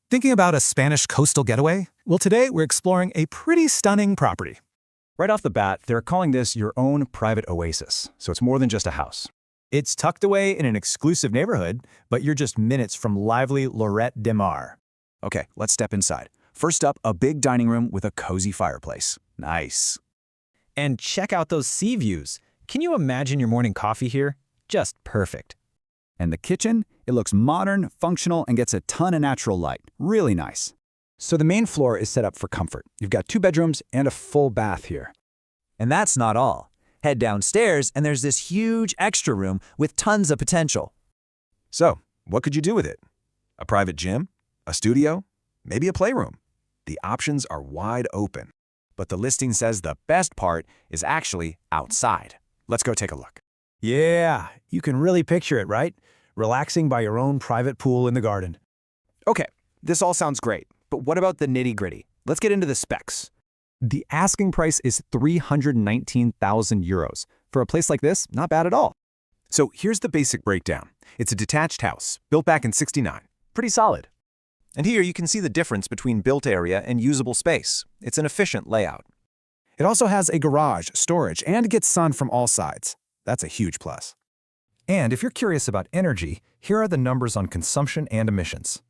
Thinking about a Spanish coastal getaway? Well, today we're exploring a pretty stunning property. Right off the bat, they're calling this your own private oasis, so it's more than just a house. It's tucked away in an exclusive neighborhood, but you're just minutes from lively Lloret de Mar. Okay, let's step inside. First up, a big dining room with a cozy fireplace. Nice. And check out those sea views. Can you imagine your morning coffee here? Just perfect. And the kitchen? It looks modern, functional, and gets a ton of natural light. Really nice. So the main floor is set up for comfort. You've got 2 bedrooms and a full bath here. And that's not all. Head downstairs and there's this huge extra room with tons of potential. So, what could you do with it? A private gym? A studio? Maybe a playroom? The options are wide open. But the listing says the best part is actually outside. Let's go take a look. Yeah, you can really picture it, right? Relaxing by your own private pool in the garden. Okay, this all sounds great, but what about the nitty-gritty? Let's get into the specs. The asking price is 319,000 euros. For a place like this, not bad at all. So here's the basic breakdown. It's a detached house, built back in '69. Pretty solid. And here you can see the difference between built area and usable space. It's an efficient layout. It also has a garage, storage, and gets sun from all sides. That's a huge plus. And if you're curious about energy, here are the numbers on consumption and emissions.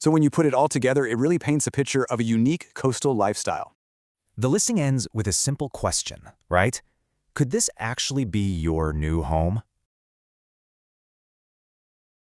So when you put it all together, it really paints a picture of a unique coastal lifestyle. The listing ends with a simple question, right? Could this actually be your new home?